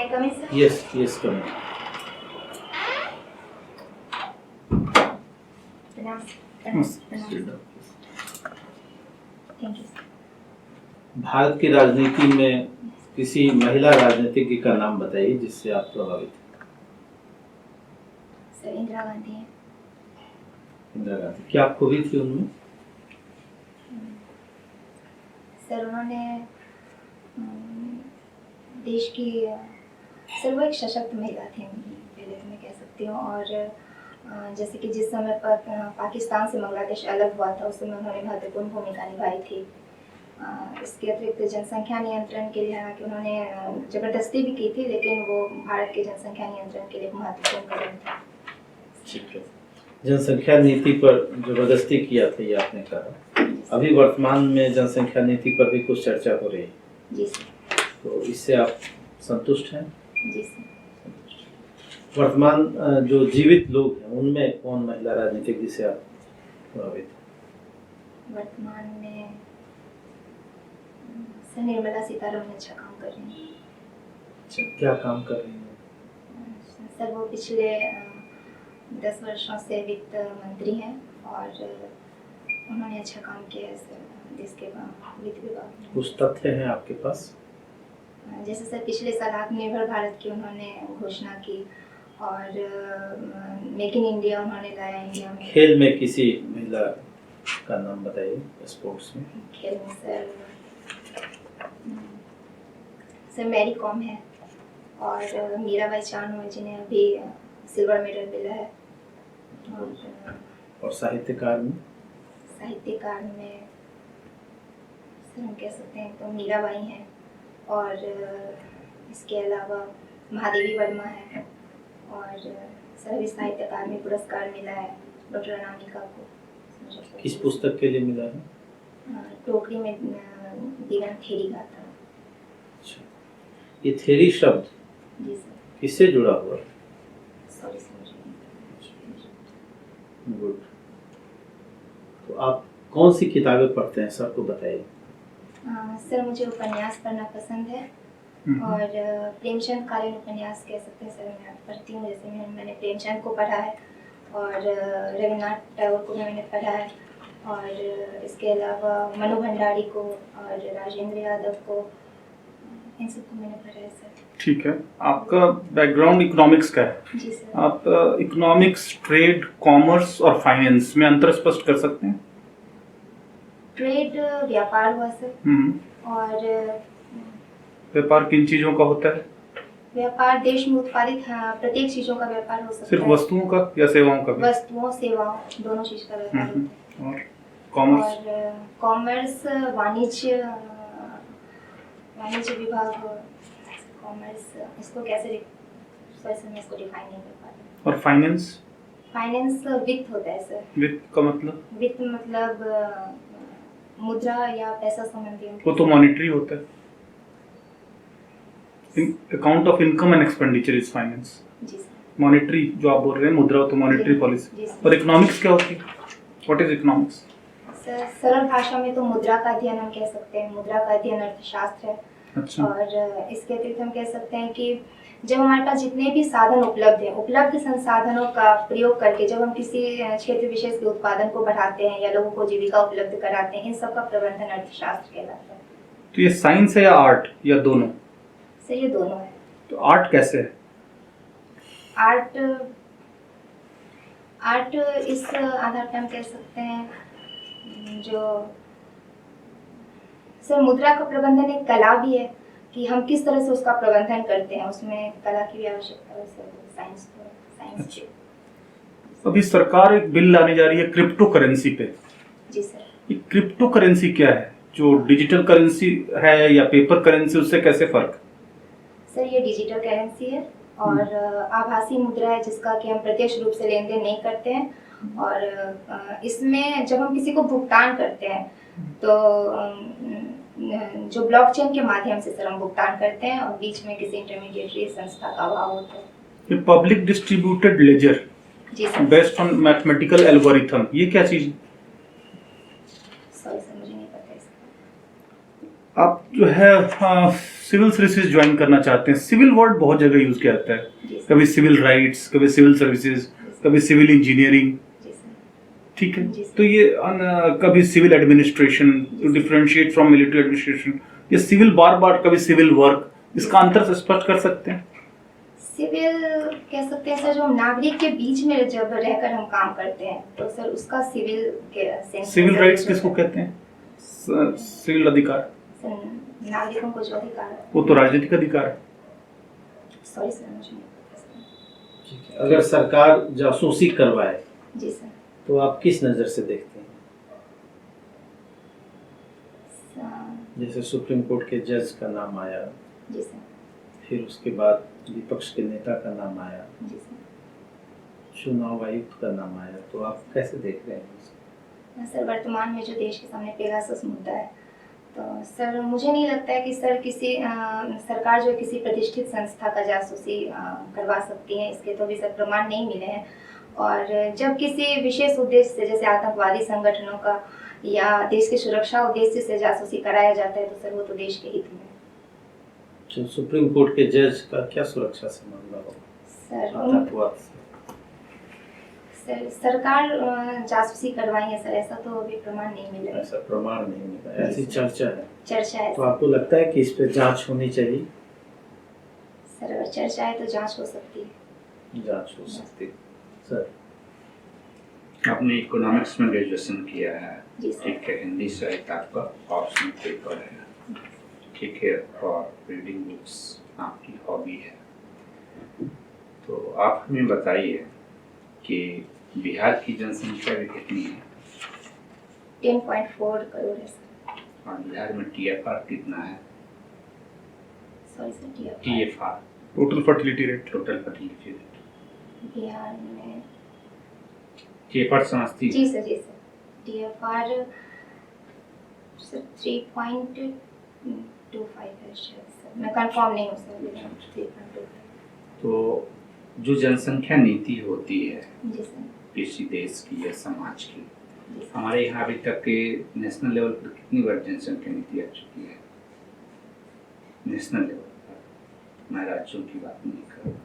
I come in, sir? Yes, come in. प्रणाम। Thank you sir. Bharat की राजनीति में किसी महिला राजनीतिज्ञ का नाम बताइए जिससे आप प्रभावित हैं। सर इंदिरा गांधी हैं। इंदिरा गांधी, क्या खूबी थी उनमें? सर उन्होंने देश की सर वो एक सशक्त महिला थी, पहले तो मैं कह सकती हूँ। और जैसे कि जिस समय पर पाकिस्तान से बांग्लादेश अलग हुआ था उस समय उन्होंने महत्वपूर्ण भूमिका निभाई थी। इसके अतिरिक्त जनसंख्या नियंत्रण के लिए हालांकि उन्होंने जबरदस्ती भी की थी, लेकिन वो भारत के जनसंख्या नियंत्रण के लिए महत्वपूर्ण कदम था। ठीक है, जनसंख्या नीति पर जबरदस्ती किया था ये आपने कहा। अभी वर्तमान में जनसंख्या नीति पर भी कुछ चर्चा हो रही है। जी सर। तो इससे आप संतुष्ट हैं? जी सर। वर्तमान जो जीवित लोग हैं उनमें कौन महिला राजनीतिज्ञ से आप प्रभावित हैं? वर्तमान में सर निर्मला सीतारमण अच्छा काम कर रही हैं। अच्छा, क्या काम कर रही हैं? सर वो पिछले 10 वर्षों से वित्त मंत्री हैं और उन्होंने अच्छा काम किया है सर देश के वित्त विभाग में। कुछ तथ्य हैं आपके पास? जैसे सर पिछले साल आत्मनिर्भर भारत की उन्होंने घोषणा की और मेक इन इंडिया उन्होंने लाया इंडिया में। खेल में किसी महिला का नाम बताइए, स्पोर्ट्स में। खेल में सर मैरी कॉम है और मीराबाई चानू है जिन्हें अभी सिल्वर मेडल मिला है। और साहित्यकार में? साहित्यकार में सर हम कह सकते हैं तो मीराबाई हैं और इसके अलावा महादेवी वर्मा है और सर्व साहित्य अकादमी पुरस्कार मिला है डॉक्टर अनामिका को। किस पुस्तक के लिए मिला है? टोकरी में दिगंत थेरी गाथा। अच्छा, ये थेरी शब्द जी सर। किससे जुड़ा हुआ है? Sorry sir. गुड। तो आप कौन सी किताबें पढ़ते हैं सबको बताइए। सर मुझे उपन्यास पढ़ना पसंद है और प्रेमचंद कालीन उपन्यास कह सकते हैं सर मैं पढ़ती हूँ। जैसे मैंने प्रेमचंद को पढ़ा है और रविन्द्रनाथ टैगोर को मैंने पढ़ा है और इसके अलावा मनु भंडारी को और राजेंद्र यादव को, इन सबको मैंने पढ़ा है सर। ठीक है, आपका बैकग्राउंड इकोनॉमिक्स का है। जी सर। आप इकोनॉमिक्स, ट्रेड, कॉमर्स और फाइनेंस में अंतर स्पष्ट कर सकते हैं? ट्रेड व्यापार हुआ सर और व्यापार किन चीजों का होता है? व्यापार देश में उत्पादित प्रत्येक चीजों का व्यापार हो सकता है। सिर्फ वस्तुओं का या सेवाओं का भी? वस्तुओं सेवाओं दोनों चीज का व्यापार होता है। और कॉमर्स? और कॉमर्स वाणिज्य विभाग। कॉमर्स इसको कैसे सर मैं इसको डिफाइन नहीं कर पाती। और फाइनेंस? फाइनेंस वित्त होता है सर। वित्त का मतलब? वित्त मतलब मुद्रा या पैसा संबंधी। वो तो मॉनेटरी होता है। Account of income and expenditure is finance. जी सर। मॉनेटरी जो आप बोल रहे हैं मुद्रा तो मॉनेटरी पॉलिसी। और इकोनॉमिक्स क्या होती है? What is economics? सर सरल भाषा में तो मुद्रा का अध्ययन हम कह सकते हैं। मुद्रा का अध्ययन अर्थशास्त्र है। अच्छा। और इसके अतिरिक्त हम कह सकते हैं कि जब हमारे पास जितने भी साधन उपलब्ध हैं, उपलब्ध संसाधनों का प्रयोग करके जब हम किसी क्षेत्र विशेष के उत्पादन को बढ़ाते हैं या लोगों को जीविका उपलब्ध कराते हैं, इन सब का प्रबंधन अर्थशास्त्र कहलाता है। तो ये साइंस है या आर्ट या दोनों? सर ये दोनों है। तो आर्ट कैसे है? आर्ट इस आधार पर हम कह सकते हैं जो सर मुद्रा का प्रबंधन एक कला भी है कि हम किस तरह से उसका प्रबंधन करते हैं, उसमें कला की भी आवश्यकता है सर। साइंस। अभी सरकार एक बिल लाने जा रही है क्रिप्टो करेंसी पे। जी सर। ये क्रिप्टो करेंसी क्या है? जो डिजिटल करेंसी है या पेपर करेंसी, उससे कैसे फर्क? सर ये डिजिटल करेंसी है और आभासी मुद्रा है जिसका कि हम प्रत्यक्ष रूप से लेन देन नहीं करते हैं। और इसमें जब हम किसी को भुगतान करते हैं तो जो ब्लॉकचेन के माध्यम से सर हम भुगतान करते हैं और बीच में किसी इंटरमीडिएटरी संस्था का अभाव होता है। ये public distributed laser based on mathematical algorithm, ये क्या चीज है? सॉरी सर मुझे नहीं पता इसका। आप जो है सिविल सर्विसेज ज्वाइन करना चाहते हैं, सिविल वर्ड बहुत जगह यूज किया जाता है, जी सर। कभी सिविल राइट्स, कभी सिविल सर्विसेज, कभी सिविल इंजीनियरिंग, जी सर। ठीक है। जी सर। तो ये कभी civil administration, to differentiate from military administration, ये सिविल बार बार, कभी सिविल वर्क, इसका अंतर से स्पष्ट कर सकते हैं। सिविल कह सकते हैं सर, जो हम नागरिक के बीच में जब रहकर हम काम करते हैं तो सर उसका सिविल के सेंस। सिविल राइट्स किसको कहते हैं? सिविल अधिकार, सर नागरिकों को जो अधिकार है। वो तो राजनीतिक अधिकार है। सॉरी सर, मुझे नहीं पता सर। ठीक है। अगर सरकार जासूसी करवाए जी सर। तो आप किस नज़र से देखते हैं? जैसे सुप्रीम कोर्ट के जज का नाम आया, जी सर। फिर उसके बाद विपक्ष के नेता का नाम आया, जी सर। चुनाव आयुक्त का नाम आया, तो आप कैसे देख रहे हैं इसको? सर वर्तमान में जो देश के सामने पेगासस मुद्दा है, तो सर मुझे नहीं लगता है कि सर किसी सरकार जो किसी प्रतिष्ठित संस्था का जासूसी करवा सकती है। इसके तो भी सर प्रमाण नहीं मिले हैं। और जब किसी विशेष उद्देश्य से, जैसे आतंकवादी संगठनों का या देश की सुरक्षा उद्देश्य से जासूसी कराया जाता है, तो सर वो तो देश के हित में है। तो सुप्रीम कोर्ट के जज का क्या सुरक्षा से मामला होगा सर आतंकवाद से? सर सरकार जासूसी करवाई है सर, ऐसा तो अभी प्रमाण नहीं मिला है। ऐसा प्रमाण नहीं मिला, ऐसी चर्चा है। चर्चा है तो सर। आपको लगता है कि इस पे जांच होनी चाहिए? सर अगर चर्चा है तो जांच हो सकती है। जांच हो सकती है। सर आपने इकोनॉमिक्स में ग्रेजुएशन किया है, जी सर। ठीक है, हिंदी साहित्य आपका ऑप्शनल पेपर है, ठीक है, और रीडिंग बुक्स आपकी हॉबी है। तो आप हमें बताइए कि बिहार की जनसंख्या भी कितनी है 10.4 करोड़ है सर। और बिहार में TFR कितना है? Sorry sir, TFR total fertility rate, total fertility rate. Bihar में TFR समझती है? जी सर। जी सर। TFR सर 3.25 है शायद सर, मैं कंफर्म नहीं हूँ सर, लेकिन 3.25। तो जो जनसंख्या नीति होती है जी सर। किसी देश की या समाज की, जी सर। हमारे यहाँ अभी तक के नेशनल लेवल पर कितनी बार जनसंख्या नीति आ चुकी है? नेशनल लेवल पर, मैं राज्यों की बात नहीं कर रहा।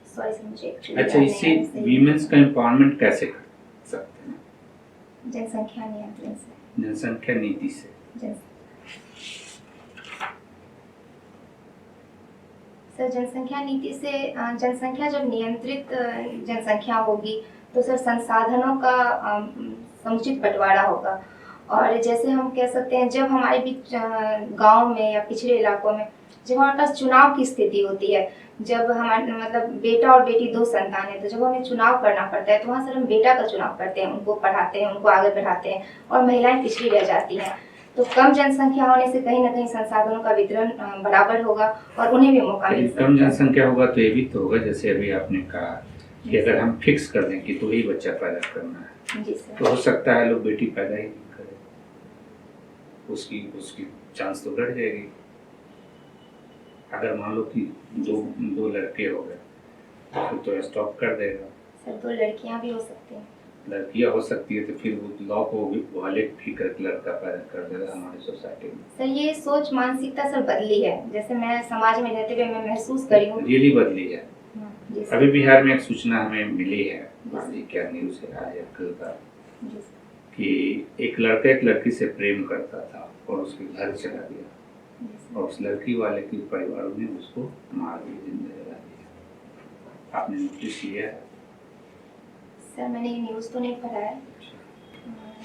सॉरी सर, मुझे एक्चुअली अच्छा, इससे वीमेंस का एम्पावरमेंट कैसे कर सकते हैं? जनसंख्या नियंत्रण से। जनसंख्या नीति से। सर जनसंख्या नीति से जनसंख्या जब नियंत्रित जनसंख्या होगी तो सर संसाधनों का समुचित बंटवारा होगा। और जैसे हम कह सकते हैं, जब हमारे बीच गांव में या पिछड़े इलाकों में जब हमारे पास चुनाव की स्थिति होती है, जब हमारे मतलब बेटा और बेटी दो संतान है, तो जब हमें चुनाव करना पड़ता है तो वहाँ सर हम बेटा का चुनाव करते हैं, उनको पढ़ाते हैं, उनको आगे बढ़ाते हैं, और महिलाएं पिछड़ी रह जाती हैं। तो कम जनसंख्या होने से कहीं ना कहीं संसाधनों का वितरण बराबर होगा और उन्हें भी मौका मिल सकता है। कम जनसंख्या होगा तो ये भी तो होगा, जैसे अभी आपने कहा कि अगर हम फिक्स कर दें कि तो ही बच्चा पैदा करना है, जी सर। तो हो सकता है लोग बेटी पैदा ही नहीं करें, उसकी चांस तो घट जाएगी। अगर मान लो कि दो लड़के हो गए तो फिर तो स्टॉप कर देगा। सर दो लड़कियां भी हो सकती हैं। लड़कियां हो सकती है तो फिर वो लॉ को भी वायलेट भी करके लड़का पैदा कर देगा हमारी सोसाइटी में। सर ये सोच मानसिकता सर बदली है, जैसे मैं समाज में रहते हुए मैं महसूस करी हूँ। रियली बदली है। जी सर। अभी बिहार में एक सूचना हमें मिली है, क्या न्यूज़ है आज या कल का, जी सर। कि एक लड़का एक लड़की से प्रेम करता था और उसके घर चला गया, जी सर। और उस लड़की वाले के परिवार ने उसको मार दिया, जिंदा जला दिया। आपने नोटिस किया है? सर मैंने ये न्यूज़ तो नहीं पढ़ा है,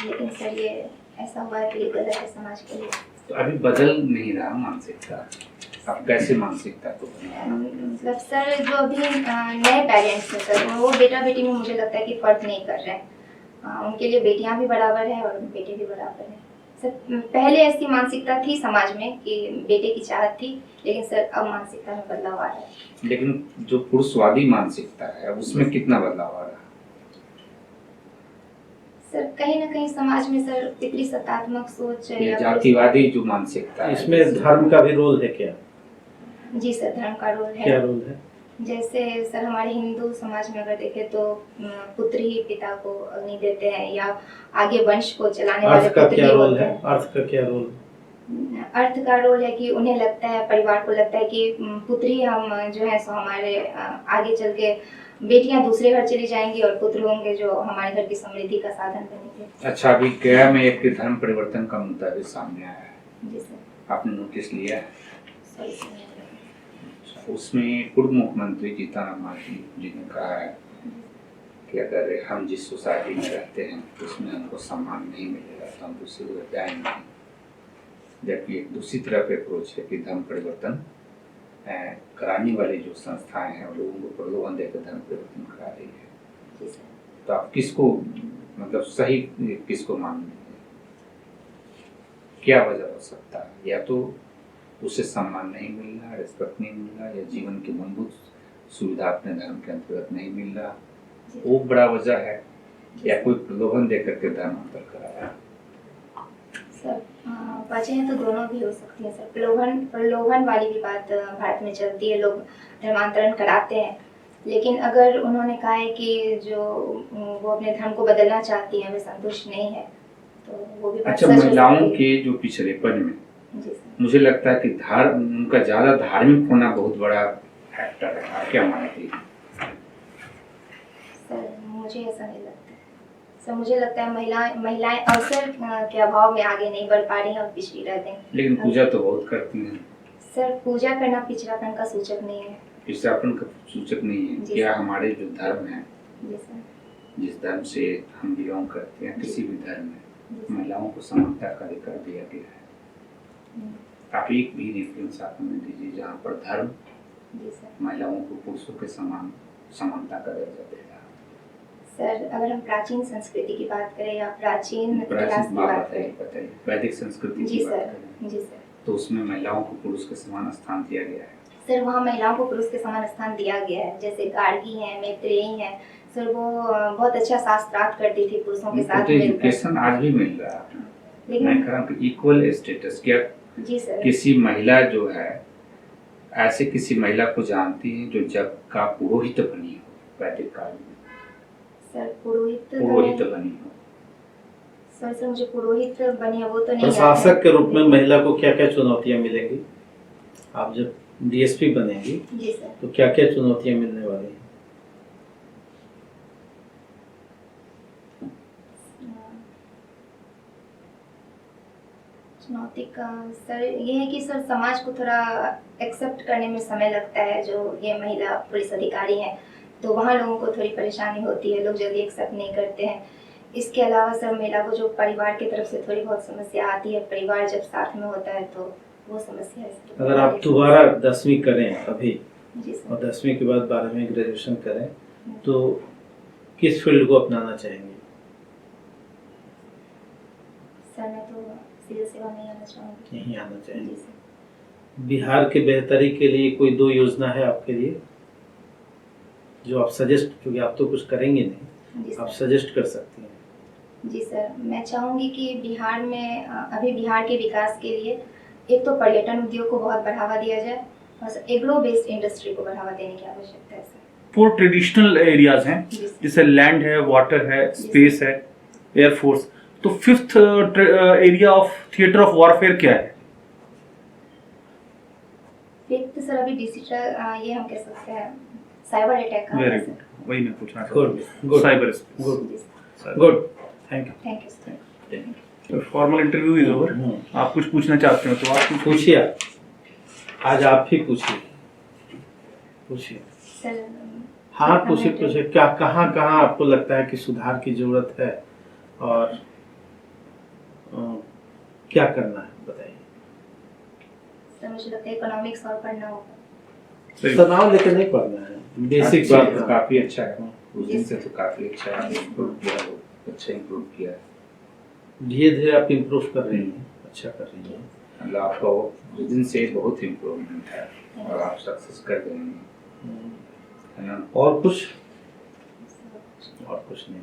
लेकिन सर ये ऐसा हुआ है कि ये गलत है समाज के लिए। तो अभी बदल नहीं रहा मानसिकता, अब कैसे मानसिकता को मतलब सर जो अभी नए पेरेंट्स हैं सर, वो बेटा बेटी में मुझे लगता है कि फर्क नहीं कर रहे हैं। उनके लिए बेटियां भी बराबर है और बेटे भी बराबर हैं। सर पहले ऐसी मानसिकता थी समाज में कि बेटे की चाहत थी, लेकिन सर अब मानसिकता में बदलाव आ रहा है। लेकिन जो पुरुषवादी मानसिकता है उसमें कितना बदलाव आ रहा है? सर कहीं ना कहीं समाज में सर पितृ सत्तात्मक सोच ये जातिवादी जो मानसिकता है, इसमें धर्म का भी रोल है क्या? जी सर, धर्म का रोल है। क्या रोल है? जैसे सर हमारे हिंदू समाज में अगर देखें तो पुत्र ही पिता को अग्नि देते हैं, या आगे वंश को चलाने वाले अर्थ का पुत्र क्या ही रोल होते है? हैं। अर्थ का क्या रोल? अर्थ का रोल है कि उन्हें लगता है, परिवार को लगता है कि पुत्र ही हम जो है सो हमारे आगे चल के बेटियां दूसरे घर चली जाएंगी और पुत्र होंगे जो हमारे घर की समृद्धि का साधन बनेंगे। अच्छा, अभी गया में एक धर्म परिवर्तन का मुद्दा भी सामने आया है, जी सर। आपने नोटिस लिया है? Sorry sir. उसमें पूर्व मुख्यमंत्री जीतन राम जी ने कहा है कि अगर हम जिस सोसाइटी में रहते हैं उसमें हमको सम्मान नहीं मिलेगा तो हम दूसरी जगह जाएंगे। जबकि एक दूसरी तरफ अप्रोच है कि धर्म परिवर्तन कराने वाली जो संस्थाएं हैं वो लोगों को प्रलोभन देकर धर्म परिवर्तन करा रही है। जी सर। तो आप किसको मतलब सही किसको मानेंगे? क्या वजह हो सकता है? या तो उसे सम्मान नहीं मिल रहा, रिस्पेक्ट नहीं मिल रहा, या जीवन की मूलभूत सुविधा अपने धर्म के अंतर्गत नहीं मिल रहा, वो बड़ा वजह है, या कोई प्रलोभन देकर के धर्मांतर कराया? सर वजह तो दोनों भी हो सकती है सर। प्रलोभन वाली भी बात भारत में चलती है, लोग धर्मांतरण कराते हैं। लेकिन अगर उन्होंने कहा है कि जो वो अपने धर्म को बदलना चाहती है, वे संतुष्ट नहीं है, तो वो भी बात अच्छा, सच हो महिलाओं सकती है। के जो पिछड़ेपन में जी सर। मुझे लगता है कि उनका ज्यादा धार्मिक होना बहुत बड़ा फैक्टर है। आप क्या मानती हैं? सर मुझे ऐसा नहीं लगता सर। मुझे लगता है महिलाएं अवसर के अभाव में आगे नहीं बढ़ पा रही हैं और पिछड़ी रहती हैं। लेकिन पूजा तो बहुत करती हैं। सर पूजा करना पिछड़ापन का सूचक नहीं है। पिछड़ापन का सूचक नहीं है। जी क्या सर। हमारे जो धर्म है, जी सर। जिस धर्म से हम बिलोंग करते हैं, किसी भी धर्म में जी सर। महिलाओं को समानता का अधिकार दिया गया है? आप एक भी रेफरेंस आप हमें दीजिए जहाँ पर धर्म जी सर। महिलाओं को पुरुषों के समान समानता का दर्जा दे रहा है? सर अगर हम प्राचीन संस्कृति की बात करें या प्राचीन इतिहास प्राचीन की बात बात बताइए करें। बताइए वैदिक संस्कृति जी की बात सर। करें जी सर। तो उसमें महिलाओं को पुरुष के समान स्थान दिया गया है। सर वहाँ महिलाओं को पुरुष के समान स्थान दिया गया है। जैसे गार्गी हैं, मैत्रेयी हैं, सर वो बहुत अच्छा शास्त्रार्थ करती थी पुरुषों के उनको साथ तो मिलकर। एजुकेशन आज भी मिल रहा है। मैं लेकिन कह रहा हूँ कि इक्वल स्टेटस। क्या जी सर। किसी महिला जो है ऐसे किसी महिला को जानती है जो जग का पुरोहित बनी हो वैदिक काल में? सर पुरोहित बनी हो। सर मुझे पुरोहित बनी है वो तो नहीं प्रशासक याद है। के रूप में महिला को क्या क्या चुनौतियां मिलेंगी? आप जब डीएसपी बनेंगी जी सर। तो क्या क्या चुनौतियां मिलने वाली हैं? चुनौती का सर ये है कि सर समाज को थोड़ा एक्सेप्ट करने में समय लगता है। जो ये महिला पुलिस अधिकारी हैं तो वहाँ लोगों को थोड़ी परेशानी होती है, लोग जल्दी एक्सेप्ट नहीं करते हैं। इसके अलावा सर महिला को जो परिवार की तरफ से थोड़ी बहुत समस्या आती है, परिवार जब साथ में होता है तो वो समस्या है। अगर आप दोबारा 10वीं करें अभी जी सर। और 10वीं के बाद 12वीं ग्रेजुएशन करें तो किस फील्ड को अपनाना चाहेंगे? सर मैं तो सिविल सेवा नहीं आना चाहूँगी। नहीं आना जी चाहेंगे। सर। बिहार के बेहतरी के लिए कोई 2 योजना है आपके लिए जो आप सजेस्ट, क्योंकि आप तो कुछ करेंगे नहीं, जी आप सर। सजेस्ट कर सकती हैं? जी सर, मैं चाहूँगी कि बिहार में अभी बिहार के विकास के लिए एक तो पर्यटन उद्योग को बहुत बढ़ावा दिया जाए और एग्रो बेस्ड इंडस्ट्री को बढ़ावा देने की आवश्यकता है सर। 4 ट्रेडिशनल एरियाज हैं जी सर। जैसे लैंड है, वाटर है, स्पेस है, एयरफोर्स। तो 5th area of theatre of warfare क्या है? फिफ्थ सर अभी डिजिटल ये हम कह सकते हैं साइबर अटैक का। वेरी गुड, वही मैं पूछना चाहता गुड हूँ। Good cyber space. गुड जी sir. Good, thank you. Thank you sir. तो फॉर्मल इंटरव्यू इज ओवर। आप कुछ पूछना चाहते हो तो आप कुछ पूछिए। आज आप ही पूछिए। पूछिए। सर हाँ पूछिए पूछिए। क्या कहाँ कहाँ आपको लगता है कि सुधार की जरूरत है और क्या करना है बताइए। सर मुझे लगता है इकोनॉमिक्स और पढ़ना होगा। सही। तनाव लेके नहीं पढ़ना है, बेसिक बात चीज तो है। काफी अच्छा है। उस दिन से तो काफी अच्छा है, इम्प्रूव किया हो, अच्छा इम्प्रूव किया है। धीरे धीरे धीरे आप इम्प्रूव कर रही हैं, अच्छा कर रही हैं। मतलब आपका उस दिन से बहुत इम्प्रूवमेंट है और आप सक्सेस कर रहे हैं, है ना? और कुछ? और कुछ नहीं।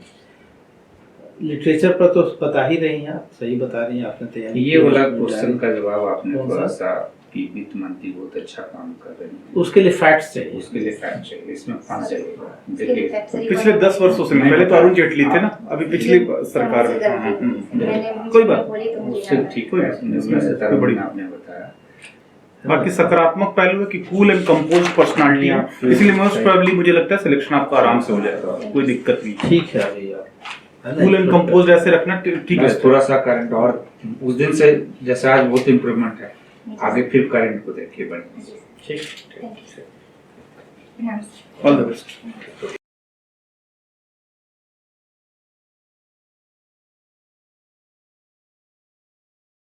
लिटरेचर पर तो बता ही रही हैं आप, सही बता रही हैं, आपने तैयारी ये की वाला है। क्वेश्चन का जवाब आपने कौन थोड़ा सा? सा कि वित्त मंत्री बहुत अच्छा काम कर रहे हैं, उसके लिए फैक्ट्स चाहिए। उसके लिए फैक्ट चाहिए, इसमें फंड चाहिए। इसके लिए देखिए फैक्ट से पिछले 10 वर्षों से पहले तो अरुण जेटली थे ना, अभी पिछली सरकार। कोई बात उससे ठीक है, इसमें से तरह बड़ी आपने बताया। बाकी सकारात्मक पहलू है कि कूल एंड कंपोज पर्सनालिटी है, इसलिए मोस्ट प्रोबेबली मुझे लगता है सिलेक्शन आपका आराम से हो जाएगा, कोई दिक्कत नहीं। ठीक है अभी आप कूल एंड कंपोज ऐसे रखना ठीक है। बस थोड़ा सा करंट, और उस दिन से जैसे आज बहुत इम्प्रूवमेंट है, आगे फिर करंट को देखिए बढ़ने। ठीक। Thank you sir. All the best.